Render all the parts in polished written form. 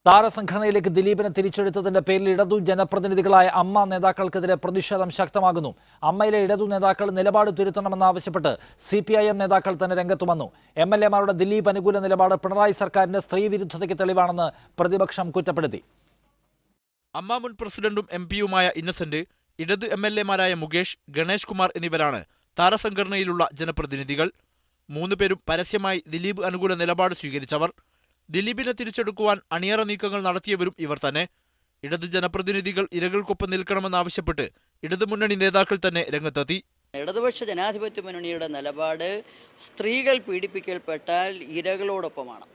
താരസംഘടനയിലേക്ക് ദിലീപിനെ തിരിച്ചെടുത്തതിന്റെ പേരിൽ ഇടതു ജനപ്രതിനിധികളായ അമ്മ നേതാക്കൾക്കെതിരെ പ്രതിഷേധം ശക്തമാകുന്നു. അമ്മയിലെ ഇടതു നേതാക്കൾ നിലപാട് തിരുത്തണമെന്നാവശ്യപ്പെട്ട് CPIM നേതാക്കൾ തന്നെ രംഗത്തു വന്നു. MLA-മാരുടെ ദിലീപ് അനുകൂല നിലപാട് പിണറായി സർക്കാരിന്റെ സ്ത്രീവിരുദ്ധതയ്ക്ക് തെളിവാണെന്ന് പ്രതിപക്ഷം കുറ്റപ്പെടുത്തി. അമ്മ മുൻ പ്രസിഡന്റും MP-യുമായ ഇന്നസെന്റ്, ഇടത് MLA-മാരായ മുകേഷ്, ഗണേഷ് കുമാർ എന്നിവരാണ് താരസംഘടനയിലുള്ള ജനപ്രതിനിധികൾ. 3 പേരും പരസ്യമായി ദിലീപ് അനുകൂല നിലപാട് സ്വീകരിച്ചവർ. ദിലീപിനെ തിരിച്ചെടുക്കുവാൻ അണിയറ നീക്കങ്ങൾ നടത്തിയവരും ഇവർ തന്നെ. ഇടത് ജനപ്രതിനിധികൾ ഇരകൾക്കൊപ്പം നിൽക്കണമെന്നാവശ്യപ്പെട്ട് ഇടതു മുന്നണി നേതാക്കൾ തന്നെ രംഗത്തെത്തി. ഇടതുപക്ഷ ജനാധിപത്യ മുന്നണിയുടെ നിലപാട് സ്ത്രീകൾ പീഡിപ്പിക്കപ്പെട്ടാൽ ഇരകളോടൊപ്പമാണ്.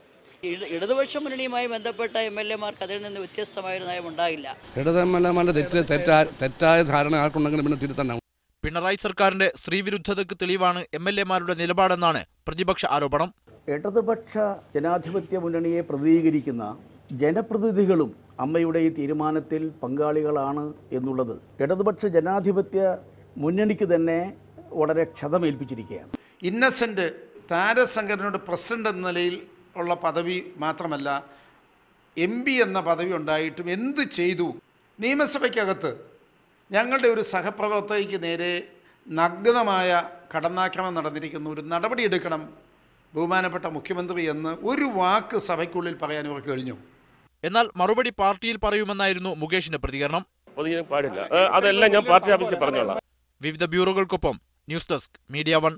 ഇടതുപക്ഷ മുന്നണിയുമായി ബന്ധപ്പെട്ട MLA-മാർക്ക് അതിൽ നിന്ന് വ്യത്യസ്തമായൊരു നയം ഉണ്ടാകില്ല. ഇടത് MLA-മാരുടെ തെറ്റായ ധാരണ ആർക്കുണ്ടെങ്കിലും പിന്നെ തിരുത്തണം. പിണറായി സർക്കാരിന്റെ സ്ത്രീവിരുദ്ധതയ്ക്ക് തെളിവാണ് MLA-മാരുടെ നിലപാടെന്നാണ് പ്രതിപക്ഷ ആരോപണം. ഇടതുപക്ഷ ജനാധിപത്യ മുന്നണിയെ പ്രതിനിധീകരിക്കുന്ന ജനപ്രതിനിധികളും അമ്മയുടെ ഈ തീരുമാനത്തിൽ പങ്കാളികളാണ് എന്നുള്ളത് ഇടതുപക്ഷ ജനാധിപത്യ മുന്നണിക്ക് തന്നെ വളരെ ക്ഷതമേൽപ്പിച്ചിരിക്കുകയാണ്. ഇന്നസെന്റ് താരസംഘടനയുടെ പ്രസിഡന്റ് എന്ന നിലയിൽ ഉള്ള പദവി മാത്രമല്ല, MP എന്ന പദവി ഉണ്ടായിട്ടും എന്തു ചെയ്തു? നിയമസഭയ്ക്കകത്ത് ഞങ്ങളുടെ ഒരു സഹപ്രവർത്തകയ്ക്ക് നേരെ നഗ്നമായ കടന്നാക്രമണം നടന്നിരിക്കുന്നു, ഒരു നടപടിയെടുക്കണം ബഹുമാനപ്പെട്ട മുഖ്യമന്ത്രി എന്ന് ഒരു വാക്ക് സഭയ്ക്കുള്ളിൽ പറയാൻ ഇവർക്ക് കഴിഞ്ഞു. എന്നാൽ മറുപടി പാർട്ടിയിൽ പറയുമെന്നായിരുന്നു മുകേഷിന്റെ പ്രതികരണം. പാടില്ല, അതെല്ലാം ഞാൻ പാർട്ടി ഓഫീസിൽ പറഞ്ഞോളാം. വിവിധ ബ്യൂറോകൾക്കൊപ്പം ന്യൂസ് ഡെസ്ക്, മീഡിയ 1.